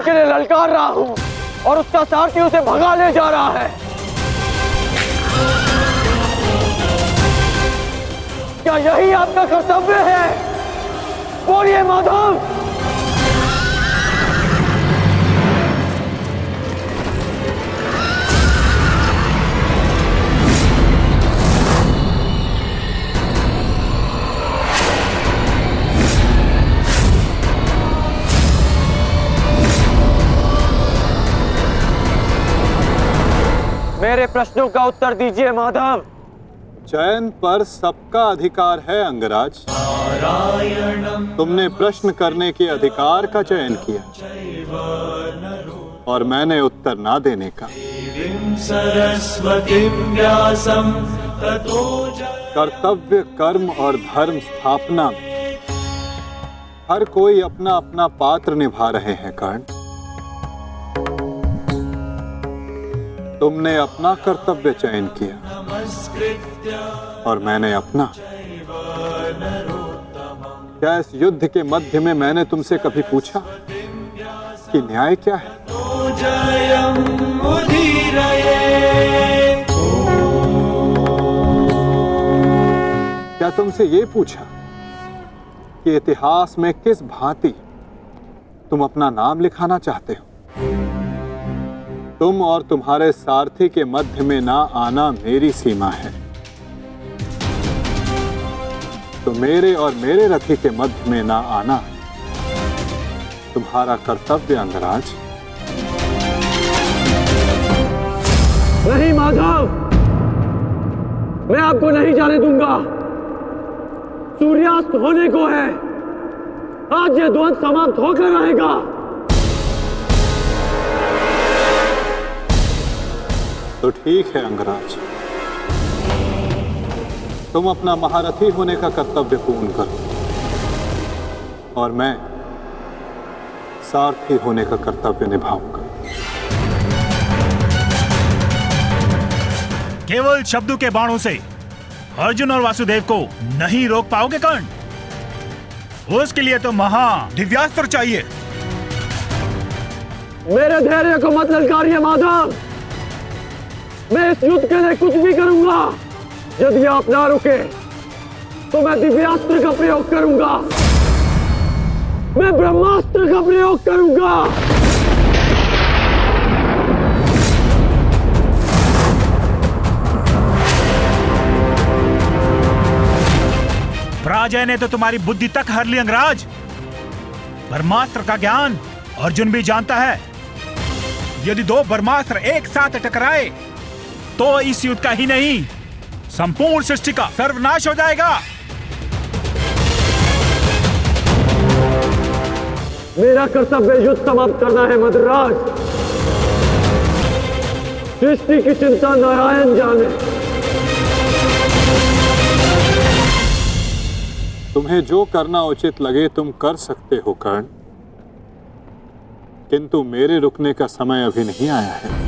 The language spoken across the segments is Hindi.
युद्ध के लिए ललकार रहा हूं और उसका सारथी उसे भगा ले जा रहा है। क्या यही आपका कर्तव्य है? बोलिए माधव। मेरे प्रश्नों का उत्तर दीजिए माधव। चयन पर सबका अधिकार है अंगराज। तुमने प्रश्न करने के अधिकार का चयन किया और मैंने उत्तर ना देने का। कर्तव्य, कर्म और धर्म स्थापना में हर कोई अपना अपना पात्र निभा रहे हैं कर्ण। तुमने अपना कर्तव्य चयन किया और मैंने अपना। क्या इस युद्ध के मध्य में मैंने तुमसे कभी पूछा कि न्याय क्या है? क्या तुमसे ये पूछा कि इतिहास में किस भांति तुम अपना नाम लिखाना चाहते हो? तुम और तुम्हारे सारथी के मध्य में ना आना मेरी सीमा है, तो मेरे और मेरे रथी के मध्य में ना आना तुम्हारा कर्तव्य अंगराज। नहीं माधव, मैं आपको नहीं जाने दूंगा। सूर्यास्त होने को है, आज ये द्वंद समाप्त होकर रहेगा। तो ठीक है अंगराज, तुम अपना महारथी होने का कर्तव्य पूर्ण करो और मैं सारथी होने का कर्तव्य निभाऊंगा। केवल शब्दों के बाणों से अर्जुन और वासुदेव को नहीं रोक पाओगे कर्ण। उसके लिए तो महा दिव्यास्त्र चाहिए। मेरे धैर्य को मत ललकारिए माधव। मैं इस युद्ध के लिए कुछ भी करूंगा। यदि आप ना रुके तो मैं दिव्यास्त्र का प्रयोग करूंगा। मैं ब्रह्मास्त्र का प्रयोग करूंगा। पराजय ने तो तुम्हारी बुद्धि तक हर ली अंगराज। ब्रह्मास्त्र का ज्ञान अर्जुन भी जानता है। यदि दो ब्रह्मास्त्र एक साथ टकराए तो इस युद्ध का ही नहीं, संपूर्ण सृष्टि का सर्वनाश हो जाएगा। मेरा कर्तव्य युद्ध समाप्त करना है मद्राज। सृष्टि की चिंता नारायण जाने। तुम्हें जो करना उचित लगे तुम कर सकते हो कर्ण, किंतु मेरे रुकने का समय अभी नहीं आया है।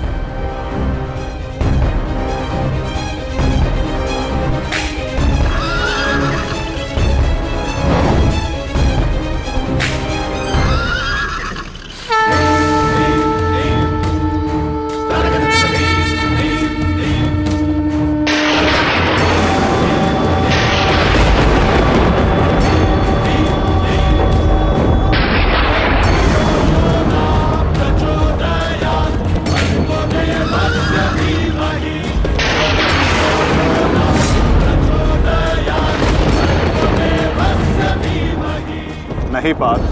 नहीं पार्थ,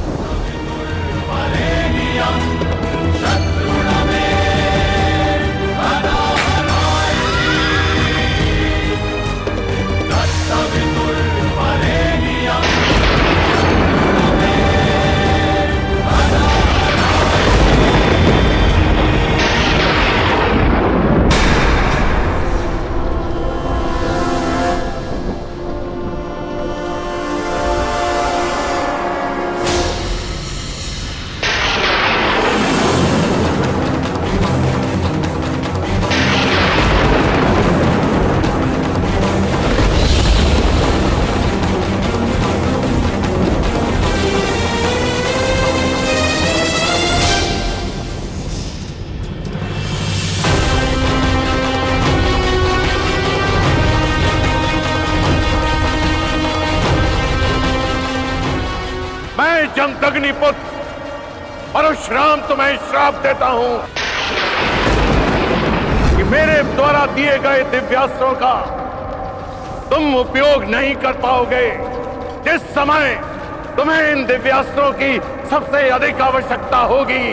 अग्निपुत्र परशुराम तुम्हें श्राप देता हूं कि मेरे द्वारा दिए गए दिव्यास्त्रों का तुम उपयोग नहीं कर पाओगे। जिस समय तुम्हें इन दिव्यास्त्रों की सबसे अधिक आवश्यकता होगी,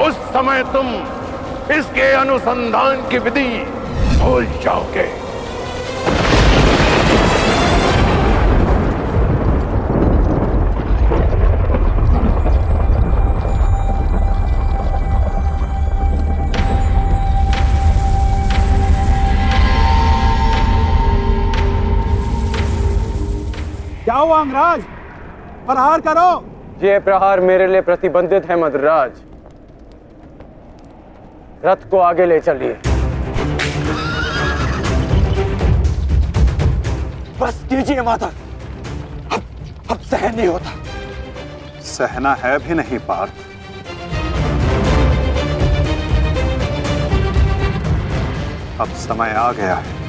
उस समय तुम इसके अनुसंधान की विधि भूल जाओगे। क्या हुआ अंगराज? प्रहार करो। ये प्रहार मेरे लिए प्रतिबंधित है मद्रराज। रथ को आगे ले चलिए। बस कीजिए माता, अब सहन नहीं होता। सहना है भी नहीं पार्थ। अब समय आ गया है।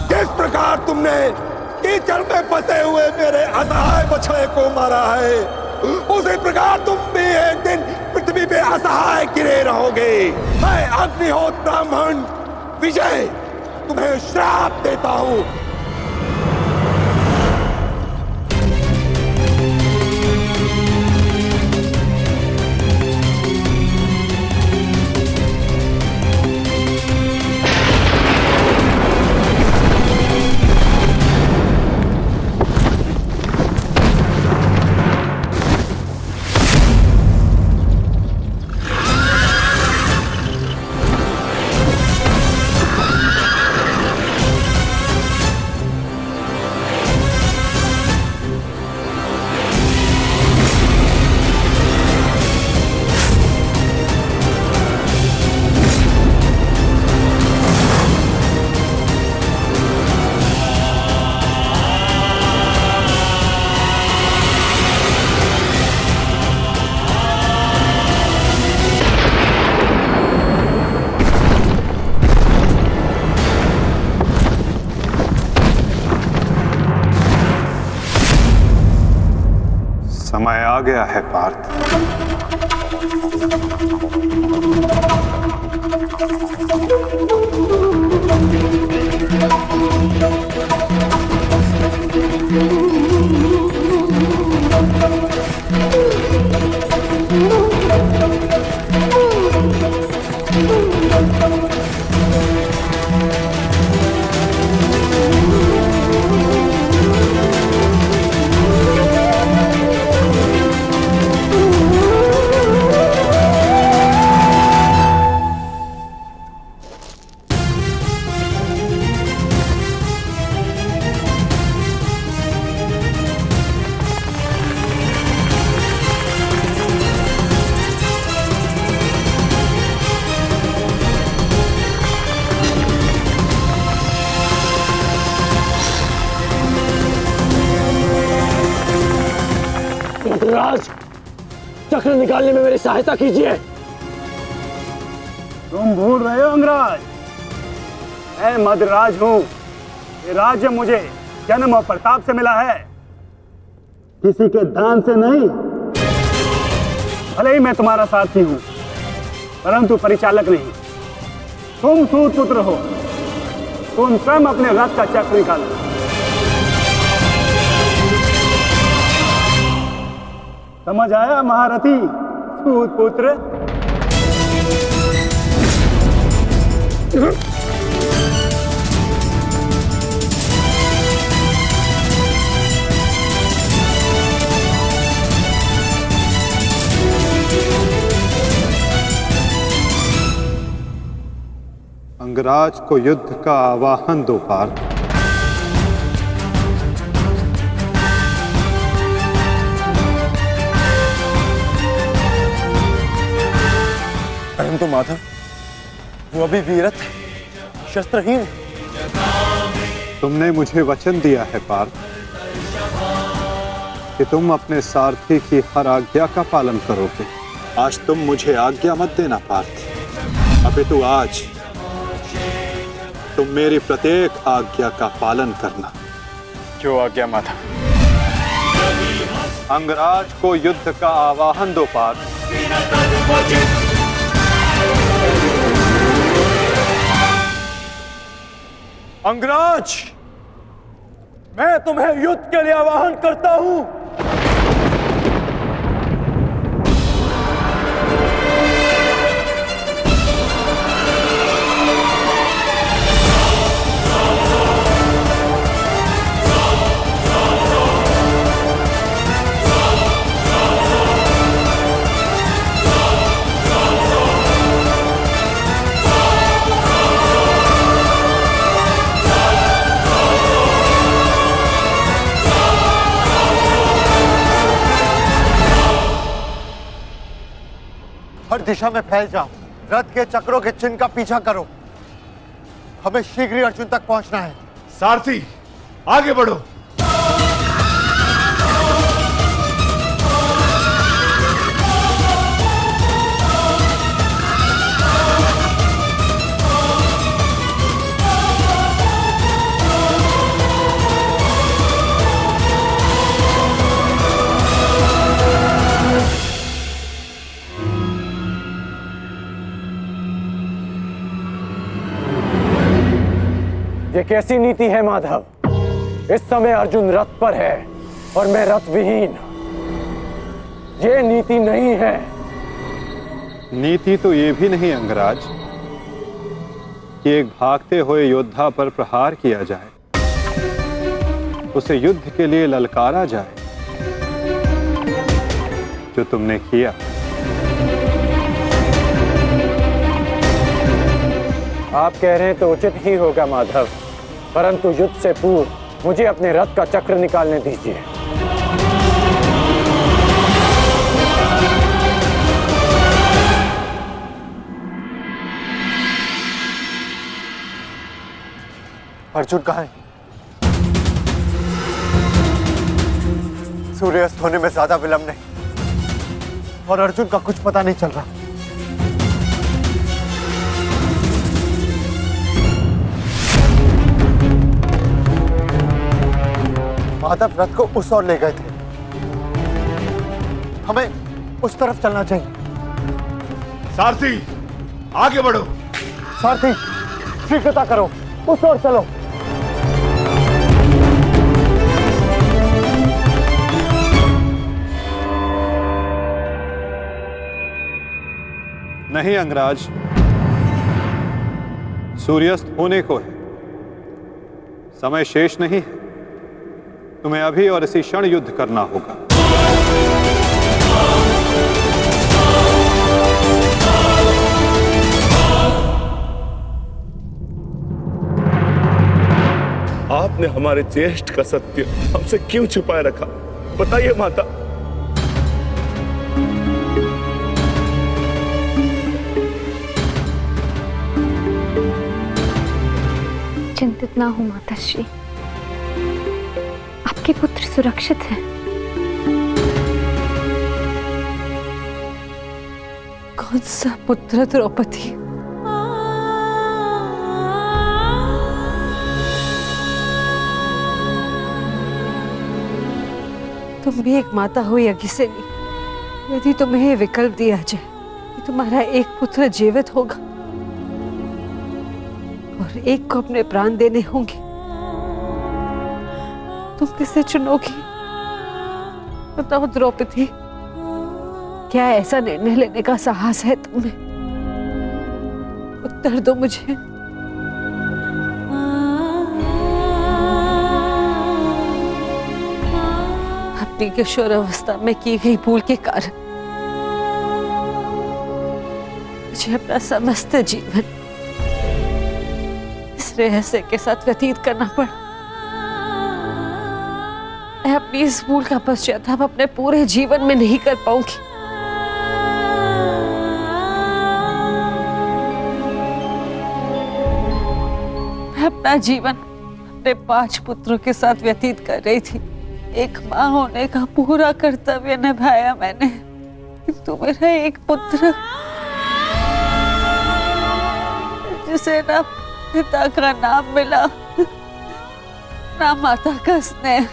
किस प्रकार तुमने कीचड़ में फंसे हुए मेरे असहाय बछड़े को मारा है, उसी प्रकार तुम भी एक दिन पृथ्वी पे असहाय गिरे रहोगे। मैं अग्निहोत्र ब्राह्मण विजय तुम्हें श्राप देता हूं। समय आ गया है पार्थ। मद्रराज, चक्र निकालने में मेरी सहायता कीजिए। तुम भूल रहे हो अंगराज, मैं मद्रराज हूं। ये राज्य मुझे जन्म और प्रताप से मिला है, किसी के दान से नहीं। भले ही मैं तुम्हारा साथी हूं, परंतु परिचालक नहीं। तुम सूत पुत्र हो, तुम स्वयं अपने रथ का चक्र निकालो। समझ आया महारथी सूत पुत्र? अंगराज को युद्ध का आवाहन दो पार्थ। परंतु माधव, वो अभी वीरत है, शस्त्रहीन है। तुमने मुझे वचन दिया है पार्थ कि तुम अपने सारथी की हर आज्ञा का पालन करोगे। आज तुम मुझे आज्ञा मत देना पार्थ, अपितु आज तुम मेरी प्रत्येक आज्ञा का पालन करना। क्यों आज्ञा माधव? अंगराज को युद्ध का आवाहन दो पार्थ। अंगराज, मैं तुम्हें युद्ध के लिए आवाहन करता हूं। हर दिशा में फैल जाओ, रथ के चक्रों के चिन्ह का पीछा करो। हमें शीघ्र ही अर्जुन तक पहुंचना है। सारथी, आगे बढ़ो। ये कैसी नीति है माधव? इस समय अर्जुन रथ पर है और मैं रथ विहीन। ये नीति नहीं है। नीति तो ये भी नहीं अंगराज कि एक भागते हुए योद्धा पर प्रहार किया जाए, उसे युद्ध के लिए ललकारा जाए, जो तुमने किया। आप कह रहे हैं तो उचित ही होगा माधव, परंतु युद्ध से पूर्व मुझे अपने रथ का चक्र निकालने दीजिए। अर्जुन कहाँ है? सूर्यास्त होने में ज्यादा विलंब नहीं और अर्जुन का कुछ पता नहीं चल रहा। माधव रथ को उस ओर ले गए थे, हमें उस तरफ चलना चाहिए। सारथी, आगे बढ़ो। सारथी, शीघ्रता करो, उस ओर चलो। नहीं अंगराज, सूर्यास्त होने को है, समय शेष नहीं है। तुम्हें अभी और इसी क्षण युद्ध करना होगा। आपने हमारे ज्येष्ठ का सत्य हमसे क्यों छुपाए रखा? बताइए माता। चिंतित ना हो माताश्री, आपके पुत्र सुरक्षित हैं। कौन सा पुत्र द्रौपदी? तुम भी एक माता हो यज्ञसेनी, यदि तुम्हें ये विकल्प दिया जाए कि तुम्हारा एक पुत्र जीवित होगा और एक को अपने प्राण देने होंगे, तुम किसे चुनोगी? बताओ द्रौपदी, क्या ऐसा निर्णय लेने का साहस है तुम्हें? उत्तर दो मुझे। अपनी किशोरावस्था में की गई भूल के कारण मुझे अपना समस्त जीवन रहस्य के साथ व्यतीत करना पड़ा। मैं अपनी इस भूल का पश्चाताप अपने पूरे जीवन में नहीं कर पाऊंगी। मैं अपना जीवन अपने 5 पुत्रों के साथ व्यतीत कर रही थी। एक माँ होने का पूरा कर्तव्य निभाया मैंने, किंतु मेरा एक पुत्र जिसे ना पिता का नाम मिला ना माता का स्नेह,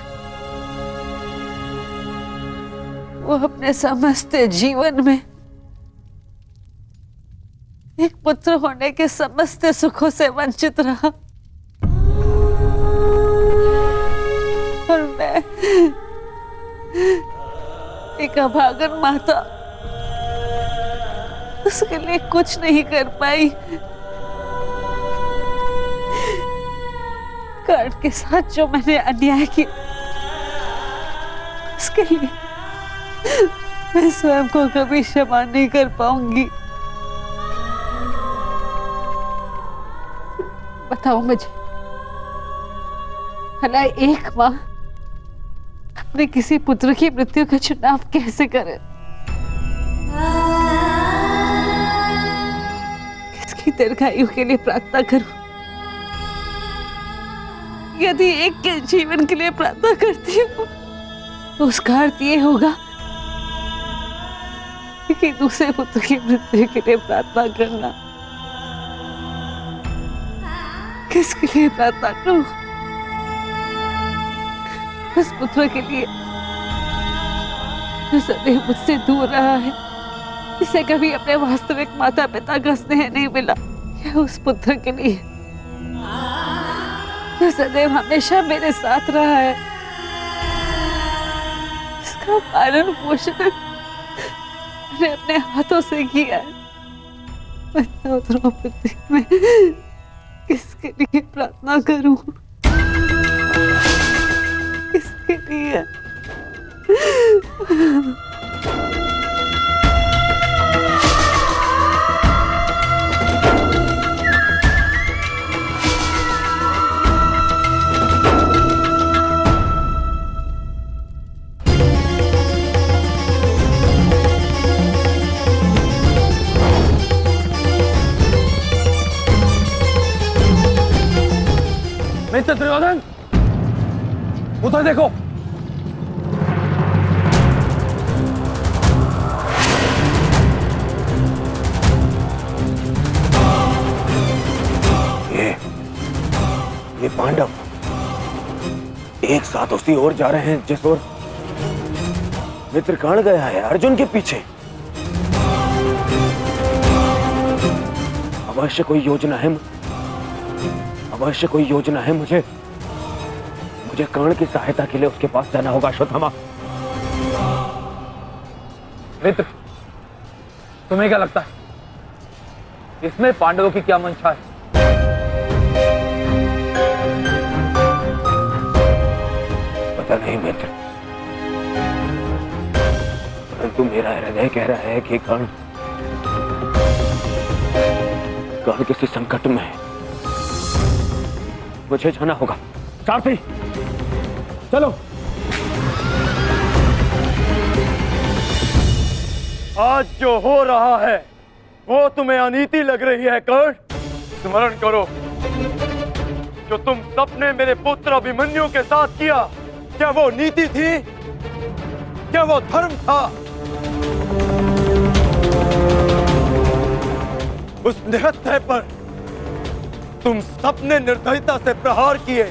वो अपने समस्त जीवन में एक पुत्र होने के समस्त सुखों से वंचित रहा। और मैं एक अभागन माता उसके लिए कुछ नहीं कर पाई। कर्ण के साथ जो मैंने अन्याय किया उसके लिए मैं स्वयं को कभी क्षमा नहीं कर पाऊंगी। बताओ मुझे, भला एक माँ अपने किसी पुत्र की मृत्यु का चुनाव कैसे करे? किसकी दीर्घायु के लिए प्रार्थना करूं? यदि एक के जीवन के लिए प्रार्थना करती हूँ तो उसका अर्थ ये होगा कि दूसरे पुत्र की मृत्यु के लिए प्रार्थना करना। किसके लिए प्रार्थना करूं? उस पुत्र के लिए जो सदैव मुझसे दूर रहा है, जिसे कभी अपने वास्तविक माता पिता का स्नेह नहीं मिला, या उस पुत्र के लिए जो सदैव हमेशा मेरे साथ रहा है, इसका पालन पोषण मैंने अपने हाथों से किया है। बताओ द्रौपदी, मैं किसके लिए प्रार्थना करूं? किसके लिए? मित्र दुर्योधन, उधर देखो। ये पांडव एक साथ उसी ओर जा रहे हैं जिस ओर मित्र कर्ण गया है, अर्जुन के पीछे। अवश्य कोई योजना है, अवश्य कोई योजना है। मुझे कर्ण की सहायता के लिए उसके पास जाना होगा। अश्वत्थामा, मित्र, तुम्हें क्या लगता है इसमें पांडवों की क्या मंशा है? पता नहीं मित्र, परंतु मेरा हृदय कह रहा है कि कर्ण किसी संकट में है। मुझे जाना होगा। सारथी, चलो। आज जो हो रहा है वो तुम्हें अनीति लग रही है कर्ण? स्मरण करो, जो तुम सबने मेरे पुत्र अभिमन्यु के साथ किया, क्या वो नीति थी? क्या वो धर्म था? उस निहत्थे पर तुम सबने निर्दयता से प्रहार किए।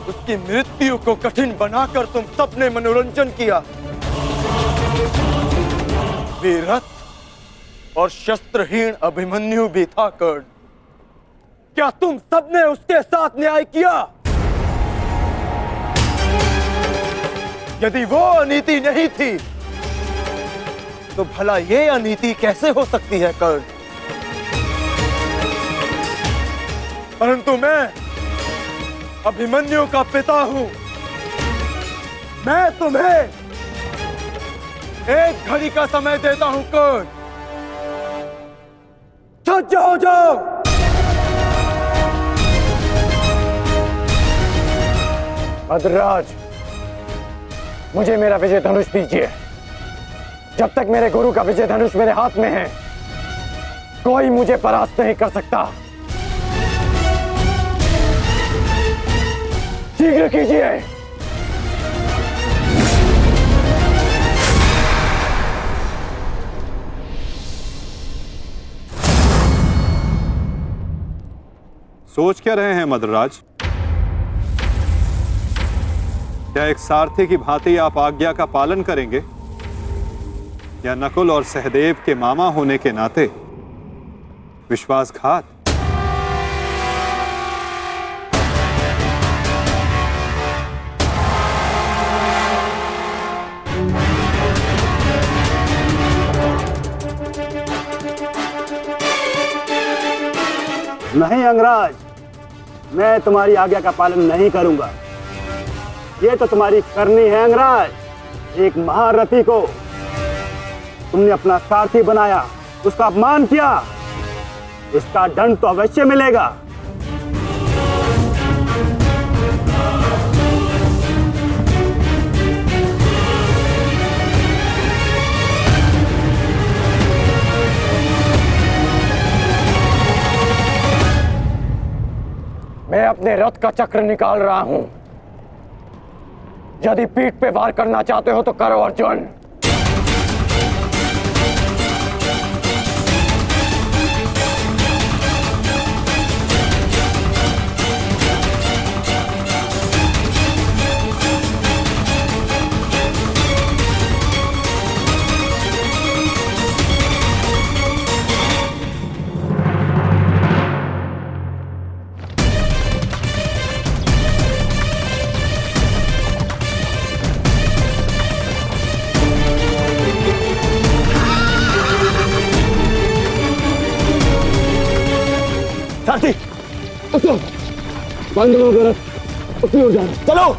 उसकी मृत्यु को कठिन बनाकर तुम सबने मनोरंजन किया। वीरथ और शस्त्रहीन अभिमन्यु भी था कर्ण। क्या तुम सबने उसके साथ न्याय किया? यदि वो अनीति नहीं थी तो भला ये अनीति कैसे हो सकती है कर्ण? परंतु मैं अभिमन्यु का पिता हूं। मैं तुम्हें एक घड़ी का समय देता हूं कर्ण। सज्ज हो जाओ। मद्राज, मुझे मेरा विजय धनुष दीजिए। जब तक मेरे गुरु का विजय धनुष मेरे हाथ में है, कोई मुझे परास्त नहीं कर सकता। शीघ्र कीजिए। सोच क्या रहे हैं मद्रराज? क्या एक सारथी की भांति आप आज्ञा का पालन करेंगे, या नकुल और सहदेव के मामा होने के नाते विश्वासघात? नहीं अंगराज, मैं तुम्हारी आज्ञा का पालन नहीं करूंगा। ये तो तुम्हारी करनी है अंगराज। एक महारथी को तुमने अपना सारथी बनाया, उसका अपमान किया, इसका दंड तो अवश्य मिलेगा। मैं अपने रथ का चक्र निकाल रहा हूं। यदि पीठ पे वार करना चाहते हो तो करो अर्जुन। सारथी, उसको बंद करो रथ, उसकी ओर जाना। चलो।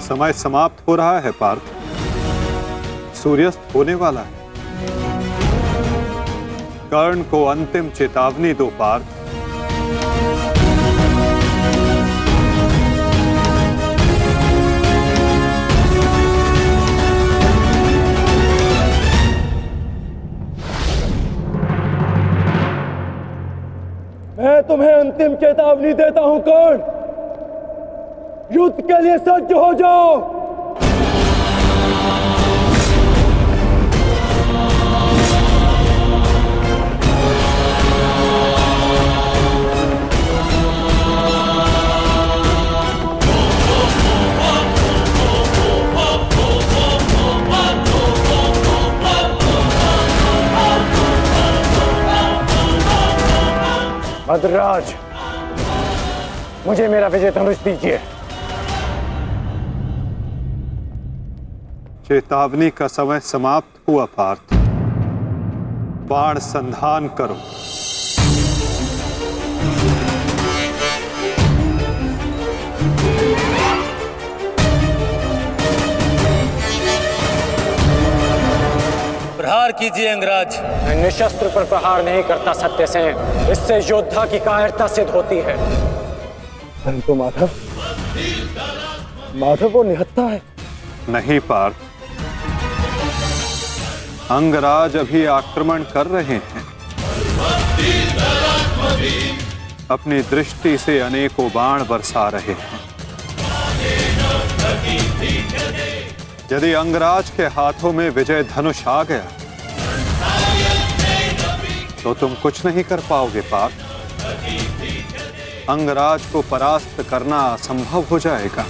समय समाप्त हो रहा है पार्थ, सूर्यास्त होने वाला है। कर्ण को अंतिम चेतावनी दो पार्थ। मैं तुम्हें अंतिम चेतावनी देता हूं कर्ण, युद्ध के लिए सज्ज हो जाओ। मद्राज, मुझे मेरा विजय धनुष दीजिए। चेतावनी का समय समाप्त हुआ पार्थ। बाण संधान करो। प्रहार कीजिए अंगराज। मैं निशस्त्र पर प्रहार नहीं करता सत्यसेन, इससे योद्धा की कायरता सिद्ध होती है। परंतु माधव, वो निहत्था है। नहीं पार्थ, अंगराज अभी आक्रमण कर रहे हैं। अपनी दृष्टि से अनेकों बाण बरसा रहे हैं। यदि अंगराज के हाथों में विजय धनुष आ गया तो तुम कुछ नहीं कर पाओगे पार्थ। अंगराज को परास्त करना असंभव हो जाएगा।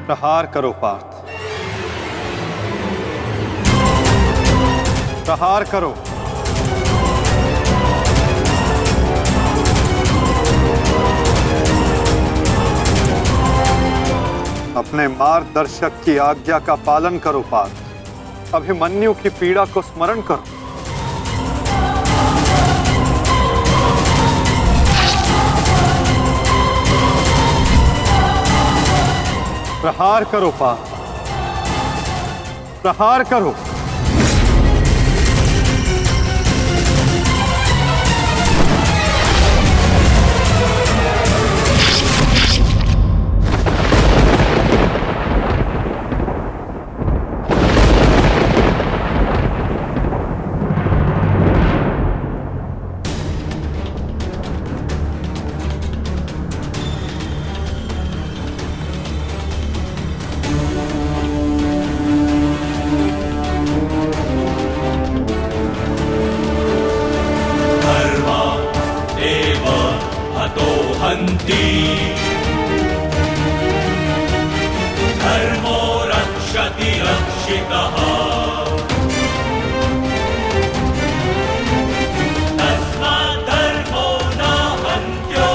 प्रहार करो पार्थ, प्रहार करो। अपने मार्गदर्शक की आज्ञा का पालन करो पार्थ। अभिमन्यु की पीड़ा को स्मरण करो। प्रहार करो पार्थ, प्रहार करो। धर्मो रक्षति रक्षितः तस्मात् धर्मो न हन्त्यो।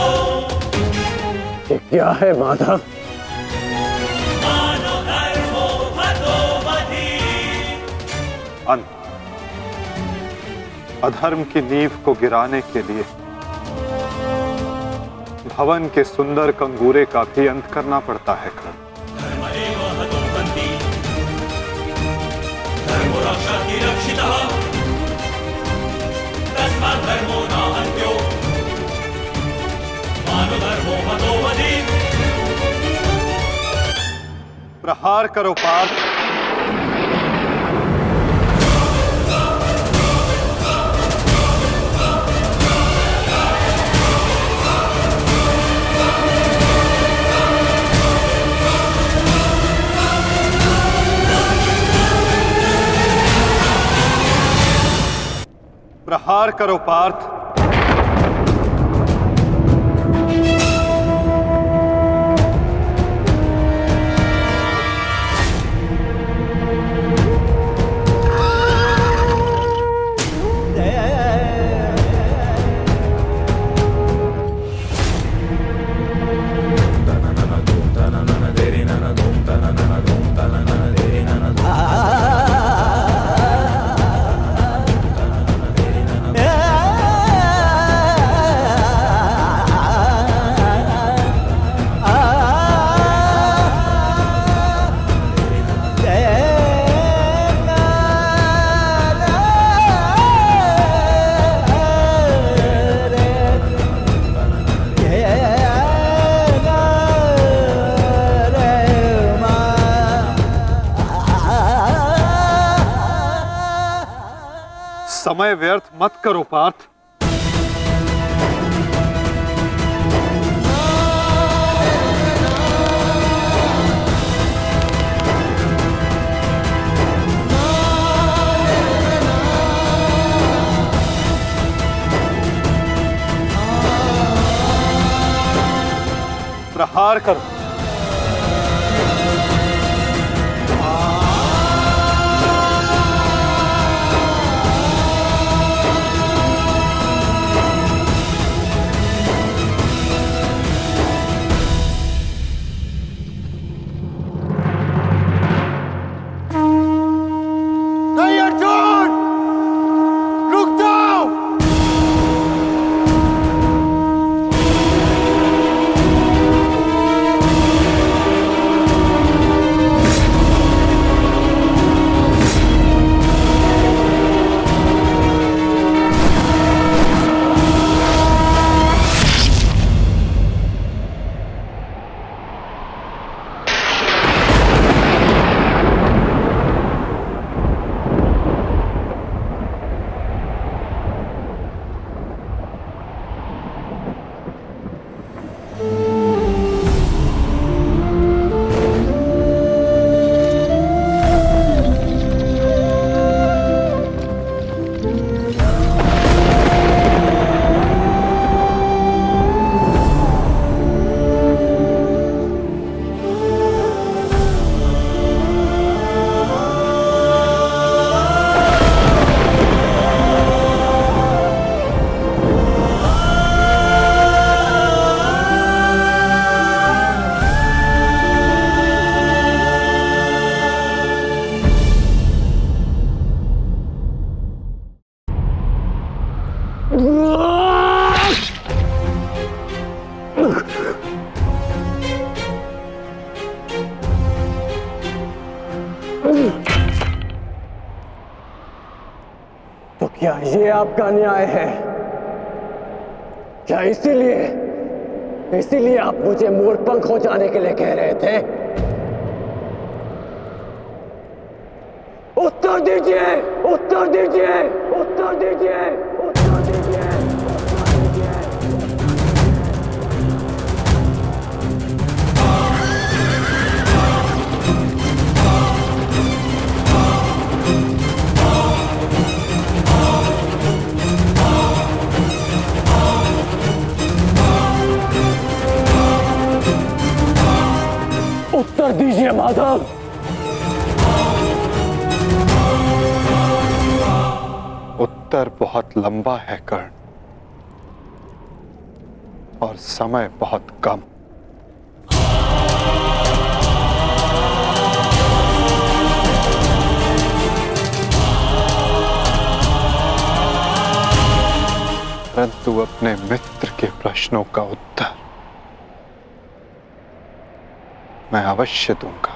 ये क्या है माधव? मानो धर्मो हतो वधि। अंत अधर्म की नींव को गिराने के लिए भवन के सुंदर कंगूरे का भी अंत करना पड़ता है। धर्मदेव हतो हन्ति धर्मो रक्षति रक्षितः तस्मात् धर्मो न हन्त्यो मानो धर्मो हतो वधि। प्रहार करो पार्थ। प्रहार करो पार्थ। समय व्यर्थ मत करो पार्थ। प्रहार करो। नहीं अर्जुन, रुक जाओ। क्या ये आपका न्याय है? क्या इसीलिए आप मुझे मोरपंख हो जाने के लिए कह रहे थे? उत्तर दीजिए, उत्तर दीजिए, उत्तर दीजिए, उत्तर दीजिए, उत्तर दीजिए। उत्तर दीजिए माधव। उत्तर बहुत लंबा है कर्ण, और समय बहुत कम। परंतु अपने मित्र के प्रश्नों का उत्तर मैं अवश्य दूंगा।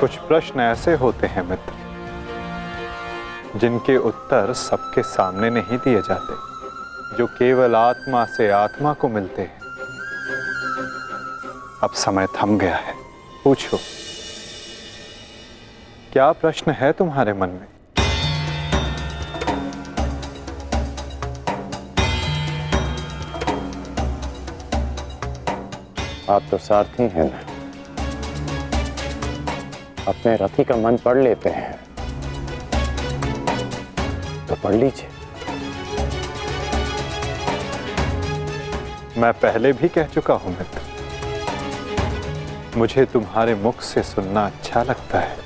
कुछ प्रश्न ऐसे होते हैं मित्र, जिनके उत्तर सबके सामने नहीं दिए जाते, जो केवल आत्मा से आत्मा को मिलते हैं। अब समय थम गया है, पूछो, क्या प्रश्न है तुम्हारे मन में? आप तो सारथी हैं ना, अपने रथी का मन पढ़ लेते हैं, तो पढ़ लीजिए। मैं पहले भी कह चुका हूं मित्र, मुझे तुम्हारे मुख से सुनना अच्छा लगता है।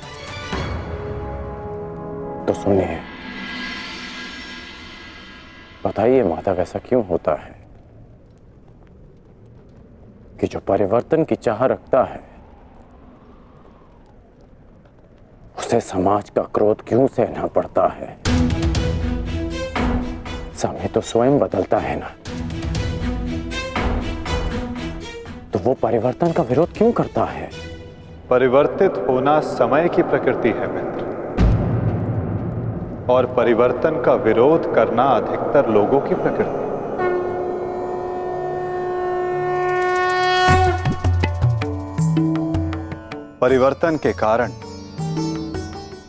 तो सुनिए, बताइए माधव, ऐसा क्यों होता है कि जो परिवर्तन की चाह रखता है उसे समाज का क्रोध क्यों सहना पड़ता है? समय तो स्वयं बदलता है ना, तो वो परिवर्तन का विरोध क्यों करता है? परिवर्तित होना समय की प्रकृति है मित्र, और परिवर्तन का विरोध करना अधिकतर लोगों की प्रकृति। परिवर्तन के कारण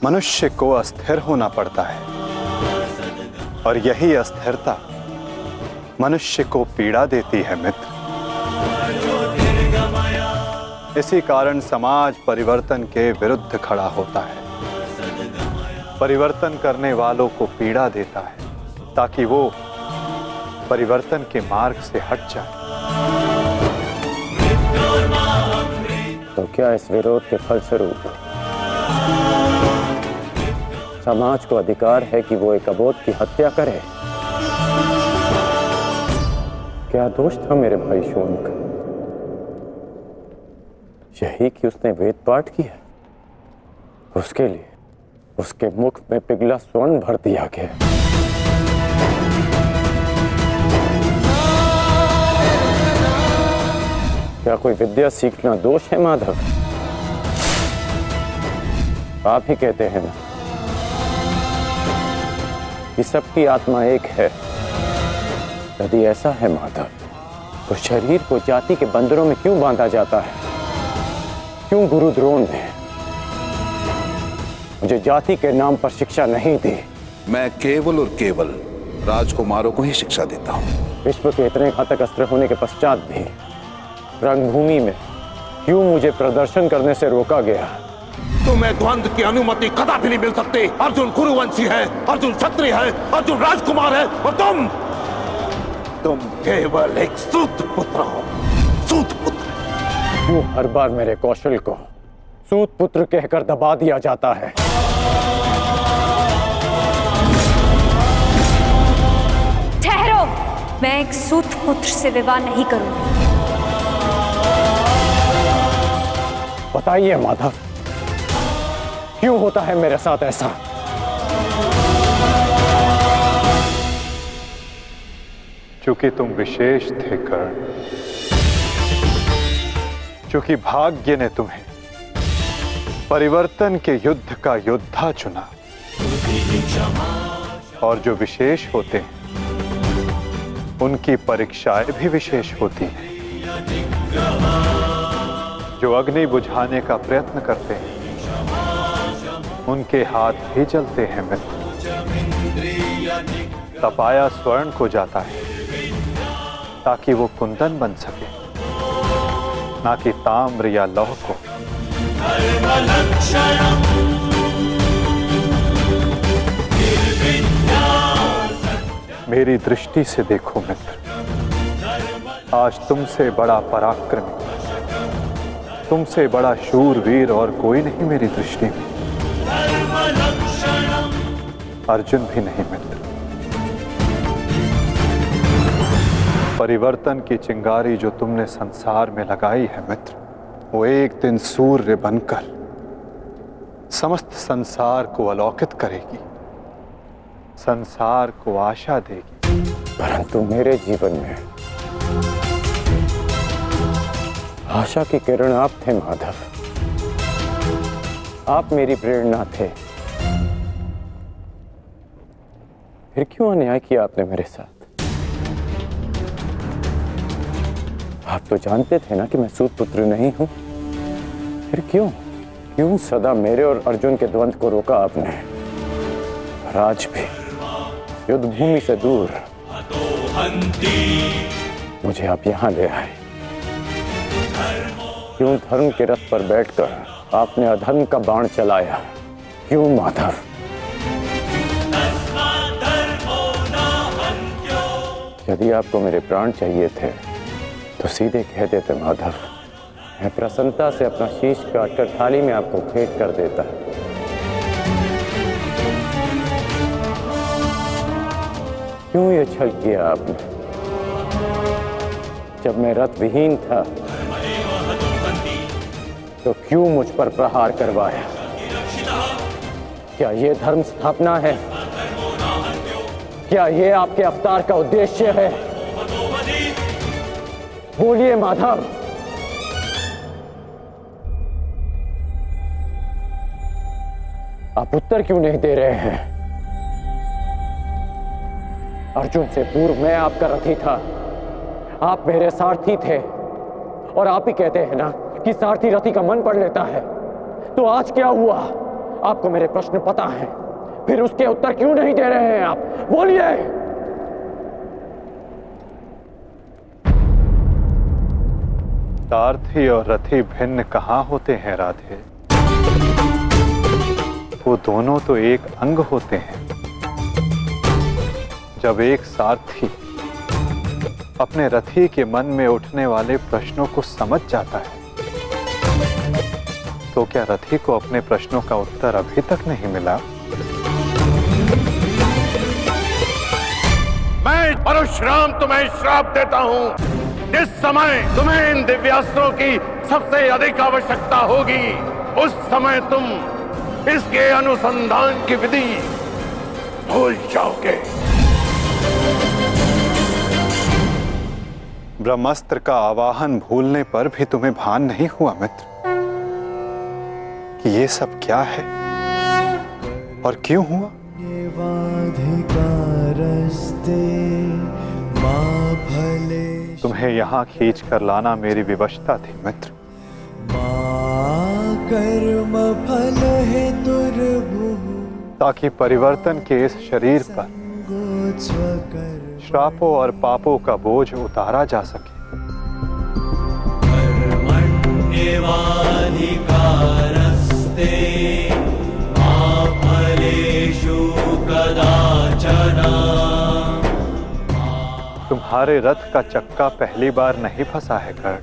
मनुष्य को अस्थिर होना पड़ता है, और यही अस्थिरता मनुष्य को पीड़ा देती है मित्र। इसी कारण समाज परिवर्तन के विरुद्ध खड़ा होता है, परिवर्तन करने वालों को पीड़ा देता है, ताकि वो परिवर्तन के मार्ग से हट जाए। तो क्या इस विरोध के फलस्वरूप समाज को अधिकार है कि वो एक अबोध की हत्या करे। क्या दोष था मेरे भाई शोन का? यही कि उसने वेद पाठ किया, उसके लिए उसके मुख में पिघला स्वर्ण भर दिया गया। क्या कोई विद्या सीखना दोष है माधव? आप ही कहते हैं ना कि सबकी आत्मा एक है। यदि ऐसा है माधव, तो शरीर को जाति के बंधनों में क्यों बांधा जाता है? क्यों गुरु द्रोण ने मुझे जाति के नाम पर शिक्षा नहीं दी? मैं केवल और केवल राजकुमारों को ही शिक्षा देता हूँ। विश्व के इतने घातक अस्त्र होने के पश्चात भी रंगभूमि में क्यों मुझे प्रदर्शन करने से रोका गया? तुम्हें द्वंद्व की अनुमति कदापि नहीं मिल सकती। अर्जुन कुरुवंशी है, अर्जुन क्षत्रिय है, अर्जुन राजकुमार है, और तुम केवल एक सूत पुत्र हो। सूत पुत्र। क्यों हर बार मेरे कौशल को सूत पुत्र कहकर दबा दिया जाता है? ठहरो, मैं एक सूत पुत्र से विवाह नहीं करूंगी। बताइए माधव, क्यों होता है मेरे साथ ऐसा? चूंकि तुम विशेष थे कर्ण, चूंकि भाग्य ने तुम्हें परिवर्तन के युद्ध का योद्धा चुना, और जो विशेष होते हैं उनकी परीक्षाएं भी विशेष होती हैं। जो अग्नि बुझाने का प्रयत्न करते हैं उनके हाथ भी जलते हैं मित्र। तपाया स्वर्ण को जाता है ताकि वो कुंदन बन सके, ना कि ताम्र या लौह को। मेरी दृष्टि से देखो मित्र, आज तुमसे बड़ा पराक्रमी, तुमसे बड़ा शूरवीर और कोई नहीं मेरी दृष्टि में। अर्जुन भी नहीं मित्र। परिवर्तन की चिंगारी जो तुमने संसार में लगाई है मित्र, वो एक दिन सूर्य बनकर समस्त संसार को अलौकित करेगी, संसार को आशा देगी। परंतु मेरे जीवन में आशा की किरण आप थे माधव। आप मेरी प्रेरणा थे। फिर क्यों अन्याय किया आपने मेरे साथ? आप तो जानते थे ना कि मैं सूत पुत्र नहीं हूं। फिर क्यों सदा मेरे और अर्जुन के द्वंद्व को रोका आपने? और आज भी युद्ध भूमि से दूर मुझे आप यहां ले आए। क्यों धर्म के रथ पर बैठकर आपने अधर्म का बाण चलाया? क्यों माधव? यदि आपको मेरे प्राण चाहिए थे तो सीधे कह देते माधव। मैं प्रसन्नता से अपना शीश काटकर थाली में आपको भेंट कर देता। क्यों ये छल किया आपने? जब मैं रथ विहीन था तो क्यों मुझ पर प्रहार करवाया? क्या ये धर्म स्थापना है? क्या ये आपके अवतार का उद्देश्य है? बोलिए माधव। आप उत्तर क्यों नहीं दे रहे हैं? अर्जुन से पूर्व मैं आपका रथी था, आप मेरे सारथी थे। और आप ही कहते हैं ना कि सारथी रथी का मन पढ़ लेता है। तो आज क्या हुआ? आपको मेरे प्रश्न पता है, फिर उसके उत्तर क्यों नहीं दे रहे हैं आप? बोलिए। सारथी और रथी भिन्न कहाँ होते हैं राधे? वो दोनों तो एक अंग होते हैं। जब एक सारथी अपने रथी के मन में उठने वाले प्रश्नों को समझ जाता है, तो क्या रथी को अपने प्रश्नों का उत्तर अभी तक नहीं मिला? मैं परशुराम तुम्हें श्राप देता हूं। जिस समय तुम्हें इन दिव्यास्त्रों की सबसे अधिक आवश्यकता होगी, उस समय तुम इसके अनुसंधान की विधि भूल जाओगे। ब्रह्मास्त्र का आवाहन भूलने पर भी तुम्हें भान नहीं हुआ मित्र कि ये सब क्या है और क्यों हुआ? तुम्हें यहाँ खींच कर लाना मेरी विवशता थी मित्र। कर्म फल है ताकि परिवर्तन के इस शरीर पर श्रापों और पापों का बोझ उतारा जा सके। कर्मण्येवाधिकारस्ते मा फलेषु कदाचन। तुम्हारे रथ का चक्का पहली बार नहीं फंसा है कर्ण।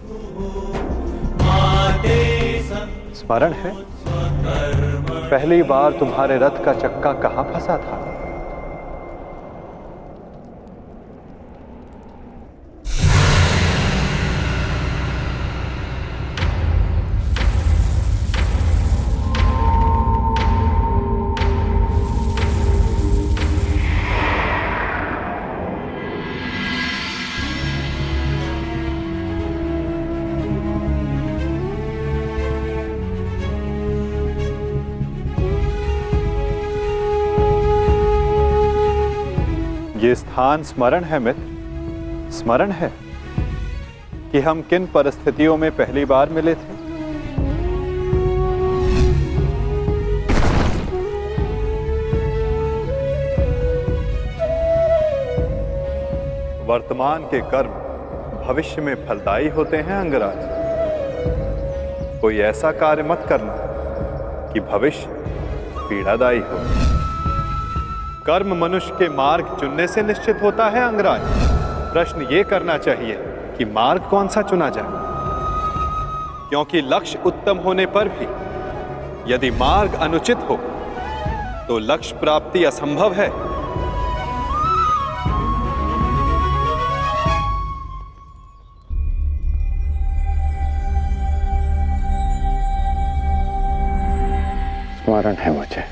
स्मरण है पहली बार तुम्हारे रथ का चक्का कहां फंसा था? ये स्थान स्मरण है मित्र, स्मरण है कि हम किन परिस्थितियों में पहली बार मिले थे? वर्तमान के कर्म भविष्य में फलदायी होते हैं अंगराज। कोई ऐसा कार्य मत करना कि भविष्य पीड़ादायी हो। कर्म मनुष्य के मार्ग चुनने से निश्चित होता है अंगराज। प्रश्न ये करना चाहिए कि मार्ग कौन सा चुना जाए, क्योंकि लक्ष्य उत्तम होने पर भी यदि मार्ग अनुचित हो तो लक्ष्य प्राप्ति असंभव है। स्मरण है मुझे।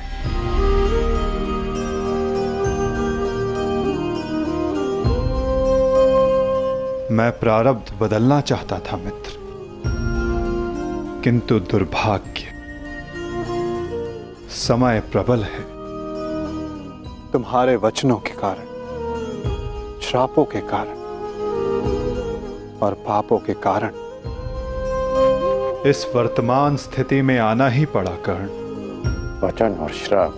मैं प्रारब्ध बदलना चाहता था मित्र, किंतु दुर्भाग्य समय प्रबल है। तुम्हारे वचनों के कारण, श्रापों के कारण और पापों के कारण इस वर्तमान स्थिति में आना ही पड़ा कर्ण। वचन और श्राप,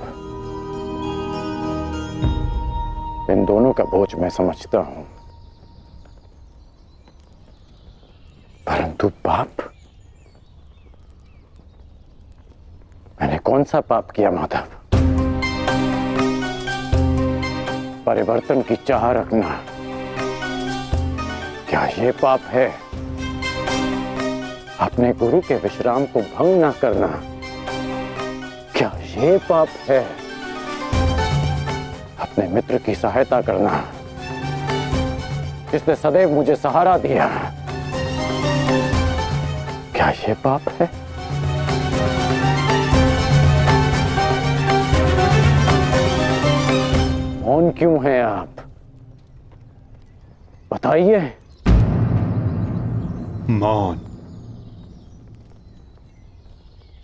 इन दोनों का बोझ मैं समझता हूं, परंतु पाप, मैंने कौन सा पाप किया माधव? परिवर्तन की चाह रखना, क्या ये पाप है? अपने गुरु के विश्राम को भंग न करना, क्या ये पाप है? अपने मित्र की सहायता करना, जिसने सदैव मुझे सहारा दिया, क्या ये पाप है? मौन क्यों हैं आप? बताइए। मौन,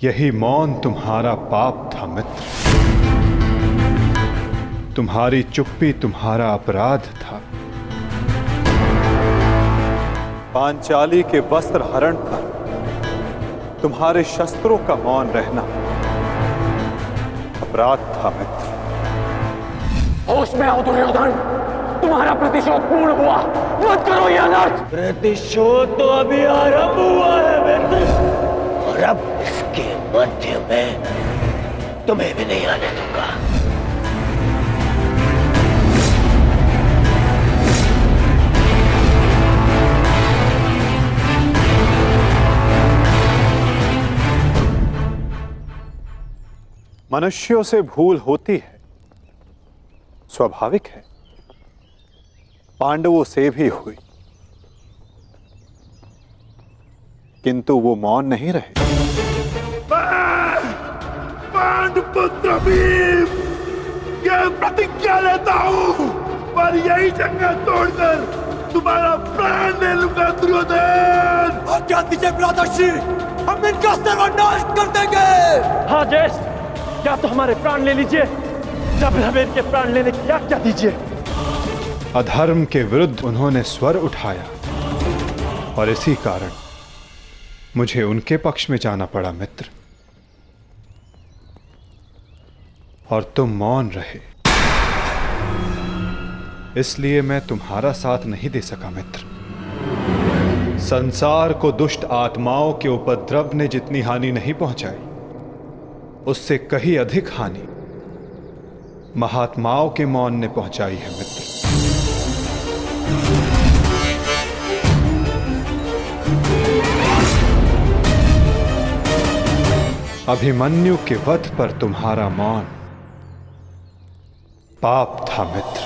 यही मौन तुम्हारा पाप था मित्र। तुम्हारी चुप्पी तुम्हारा अपराध था। पांचाली के वस्त्र हरण पर तुम्हारे शस्त्रों का मौन रहना अपराध था मित्र। होश में आओ दुर्योधन, तुम्हारा प्रतिशोध पूर्ण हुआ, मत करो यह अनर्थ। प्रतिशोध तो अभी आरंभ हुआ है मित्र, और अब इसके मध्य में तुम्हें भी नहीं आने दूंगा। मनुष्यों से भूल होती है, स्वाभाविक है, पांडवों से भी हुई, किंतु वो मौन नहीं रहे। पांडुपुत्र भीम, ये प्रतिज्ञा लेता हूं पर यही जंगल तोड़कर तुम्हारा प्राण ले लूंगा दुर्योधन। आज्ञा दीजिए भ्राताश्री, हम इनका सर्वनाश कर देंगे। हाँ जयेश, क्या तो हमारे प्राण ले लीजिए, जब हमें इनके प्राण लेने की आज्ञा दीजिए। अधर्म के विरुद्ध उन्होंने स्वर उठाया और इसी कारण मुझे उनके पक्ष में जाना पड़ा मित्र, और तुम मौन रहे, इसलिए मैं तुम्हारा साथ नहीं दे सका मित्र। संसार को दुष्ट आत्माओं के उपद्रव ने जितनी हानि नहीं पहुंचाई, उससे कहीं अधिक हानि महात्माओं के मौन ने पहुंचाई है मित्र। अभिमन्यु के वध पर तुम्हारा मौन पाप था मित्र।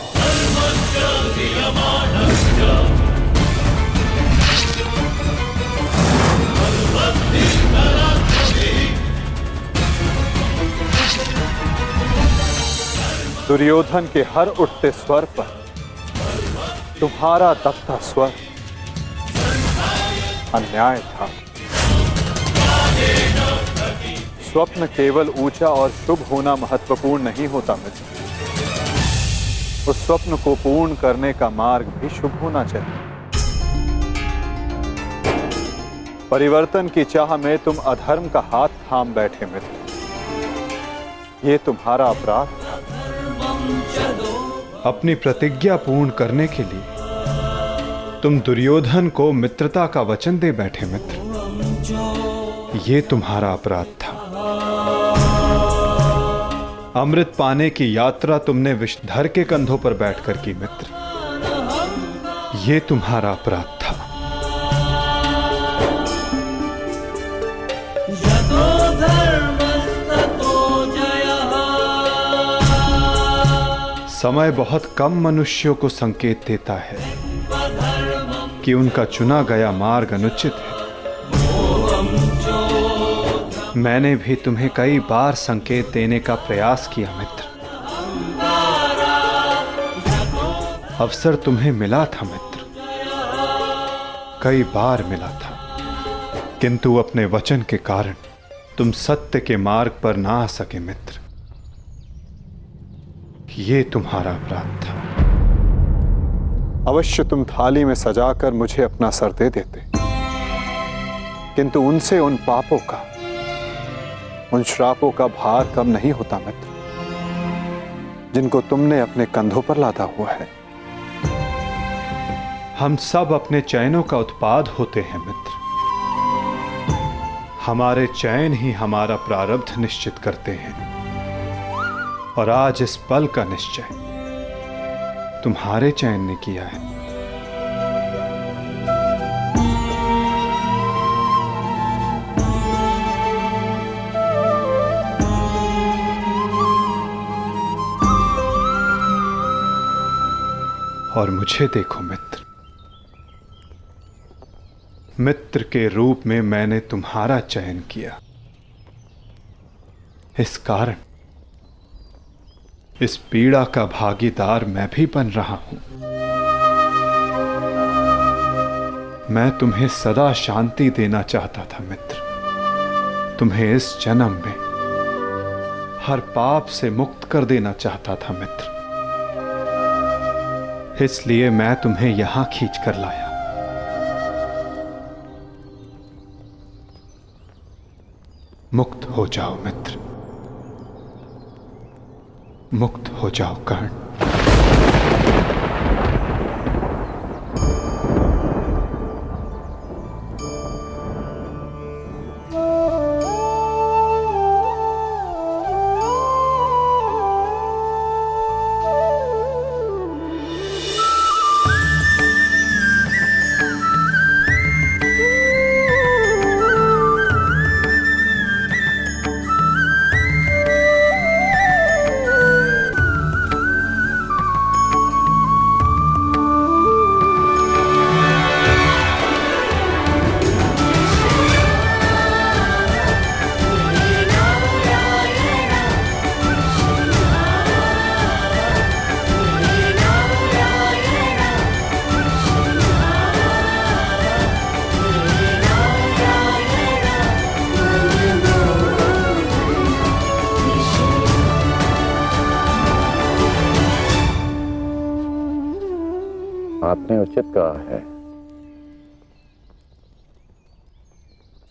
दुर्योधन के हर उठते स्वर पर तुम्हारा दबता स्वर अन्याय था। स्वप्न केवल ऊंचा और शुभ होना महत्वपूर्ण नहीं होता मित्र, उस स्वप्न को पूर्ण करने का मार्ग भी शुभ होना चाहिए। परिवर्तन की चाह में तुम अधर्म का हाथ थाम बैठे मित्र, ये तुम्हारा अपराध था। अपनी प्रतिज्ञा पूर्ण करने के लिए तुम दुर्योधन को मित्रता का वचन दे बैठे मित्र, ये तुम्हारा अपराध था। अमृत पाने की यात्रा तुमने विषधर के कंधों पर बैठकर की मित्र, ये तुम्हारा अपराध था। समय बहुत कम मनुष्यों को संकेत देता है कि उनका चुना गया मार्ग अनुचित है। मैंने भी तुम्हें कई बार संकेत देने का प्रयास किया मित्र, अवसर तुम्हें मिला था मित्र, कई बार मिला था, किंतु अपने वचन के कारण तुम सत्य के मार्ग पर ना आ सके मित्र, ये तुम्हारा अपराध था। अवश्य तुम थाली में सजाकर मुझे अपना सर दे देते, किंतु उनसे उन पापों का, उन श्रापों का भार कम नहीं होता मित्र, जिनको तुमने अपने कंधों पर लादा हुआ है। हम सब अपने चैनों का उत्पाद होते हैं मित्र, हमारे चैन ही हमारा प्रारब्ध निश्चित करते हैं, और आज इस पल का निश्चय तुम्हारे चैन ने किया है। और मुझे देखो मित्र, मित्र के रूप में मैंने तुम्हारा चयन किया, इस कारण इस पीड़ा का भागीदार मैं भी बन रहा हूं। मैं तुम्हें सदा शांति देना चाहता था मित्र, तुम्हें इस जन्म में हर पाप से मुक्त कर देना चाहता था मित्र, इसलिए मैं तुम्हें यहां खींच कर लाया। मुक्त हो जाओ मित्र, मुक्त हो जाओ कर्ण। आपने उचित कहा है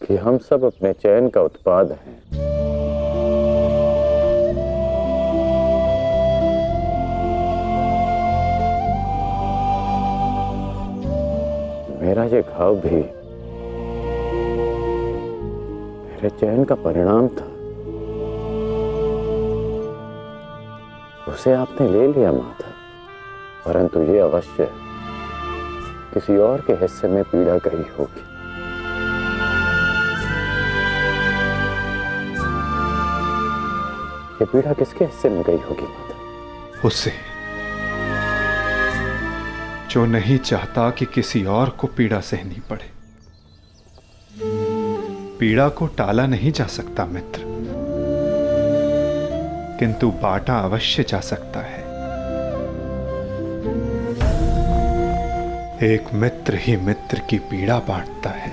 कि हम सब अपने चयन का उत्पाद हैं। मेरा ये घाव भी मेरे चयन का परिणाम था। उसे आपने ले लिया माता, परंतु ये अवश्य किसी और के हिस्से में पीड़ा गई होगी। ये पीड़ा किसके हिस्से में गई होगी माता? उसे, जो नहीं चाहता कि किसी और को पीड़ा सहनी पड़े। पीड़ा को टाला नहीं जा सकता मित्र, किंतु बांटा अवश्य जा सकता है। एक मित्र ही मित्र की पीड़ा बांटता है।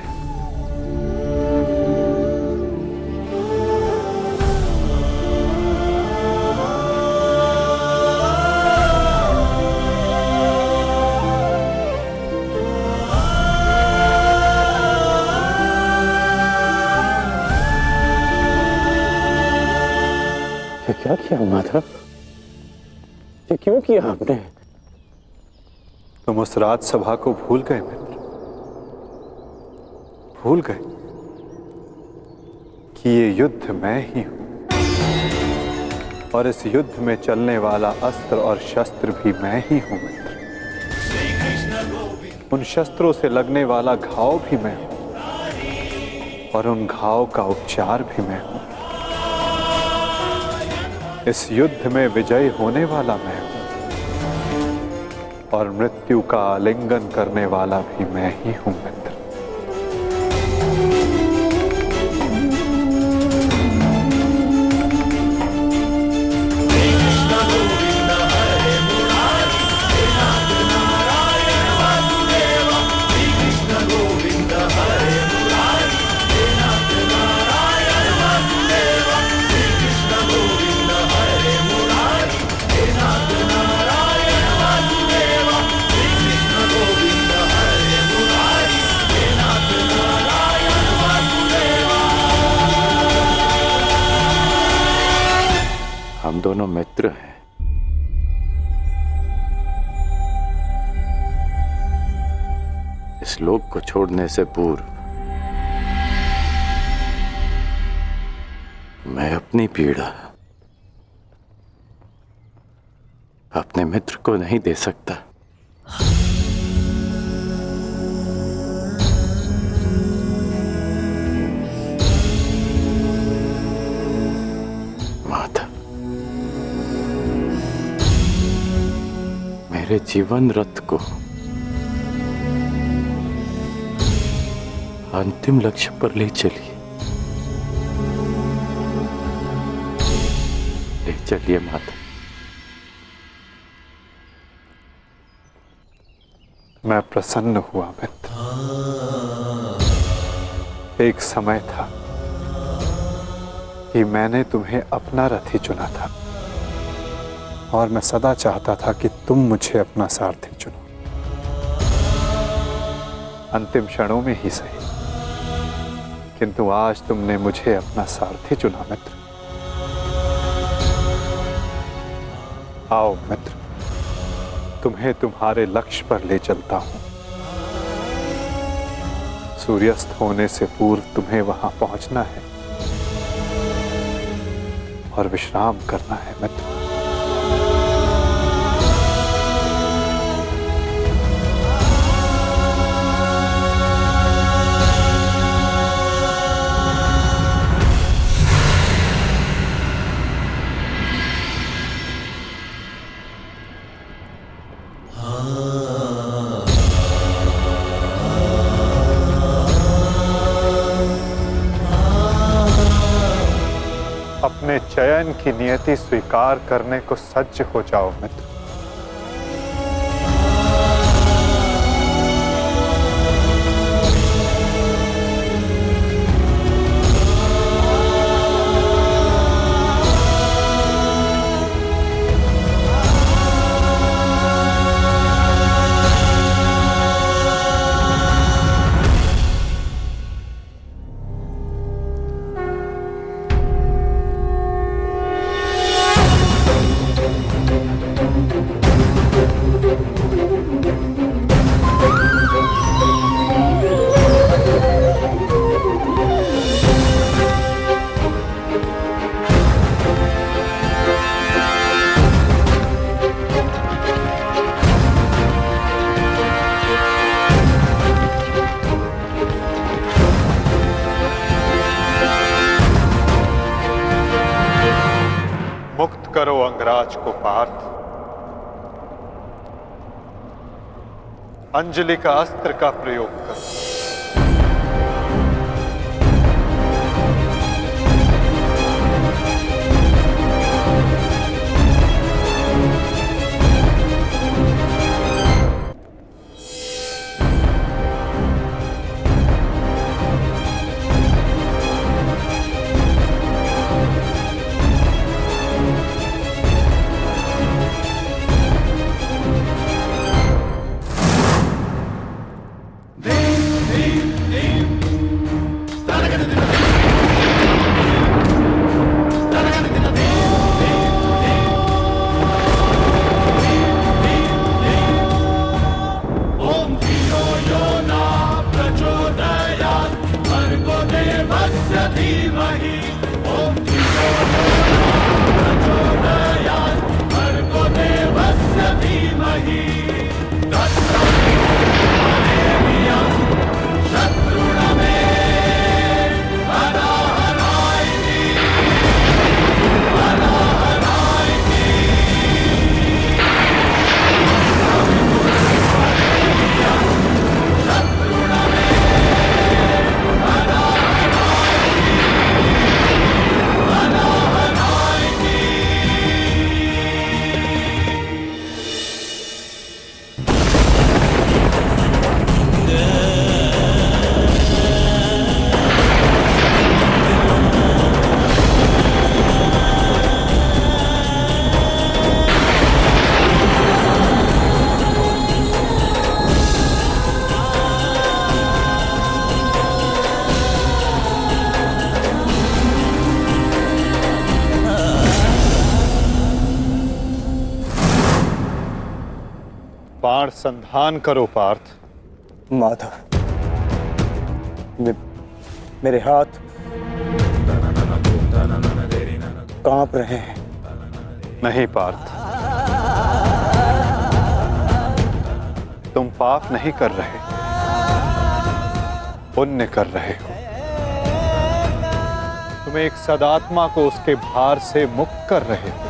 ये क्या किया माधव? ये क्यों किया आपने? तुम उस राजसभा को भूल गए मित्र, भूल गए कि ये युद्ध मैं ही हूं, और इस युद्ध में चलने वाला अस्त्र और शस्त्र भी मैं ही हूं मित्र। उन शस्त्रों से लगने वाला घाव भी मैं हूं, और उन घाव का उपचार भी मैं हूं। इस युद्ध में विजयी होने वाला मैं हूं, और मृत्यु का आलिंगन करने वाला भी मैं ही हूं मित्र। हम दोनों मित्र हैं। इस लोक को छोड़ने से पूर्व मैं अपनी पीड़ा अपने मित्र को नहीं दे सकता। मेरे जीवन रथ को अंतिम लक्ष्य पर ले चलिए, ले चलिए माता। मैं प्रसन्न हुआ मित्र। एक समय था कि मैंने तुम्हें अपना रथी चुना था, और मैं सदा चाहता था कि तुम मुझे अपना सारथी चुनो। अंतिम क्षणों में ही सही, किंतु आज तुमने मुझे अपना सारथी चुना मित्र। आओ मित्र, तुम्हें तुम्हारे लक्ष्य पर ले चलता हूं। सूर्यास्त होने से पूर्व तुम्हें वहां पहुंचना है और विश्राम करना है मित्र। अपने चयन की नियति स्वीकार करने को सज्ज हो जाओ मित्र। करो अंगराज को पार्थ। अंजलि का अस्त्र का प्रयोग करो। बाण संधान करो पार्थ। माधव, मेरे हाथ कांप रहे हैं। नहीं पार्थ, तुम पाप नहीं कर रहे, पुण्य कर रहे हो। तुम एक सदात्मा को उसके भार से मुक्त कर रहे हो।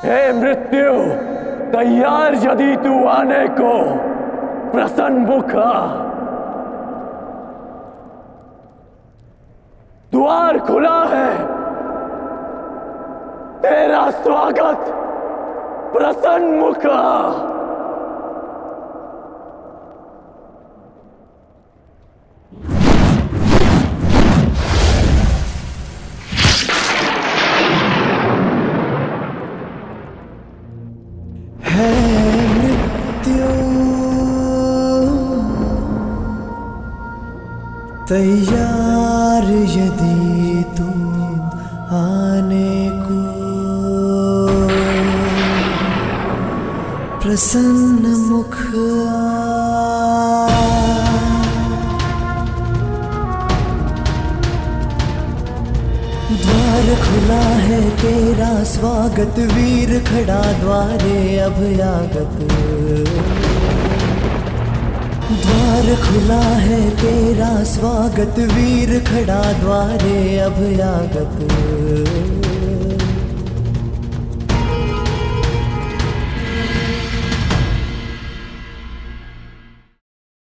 हे मृत्यु, तैयार यदि तू आने को, प्रसन्न मुखा। द्वार खुला है, तेरा स्वागत प्रसन्न मुखा। तैयार यदि तुम आने को, प्रसन्न मुख द्वार खुला है, तेरा स्वागत वीर खड़ा द्वारे अभयागत। द्वार खुला है, तेरा स्वागत वीर खड़ा द्वारे अभयागत।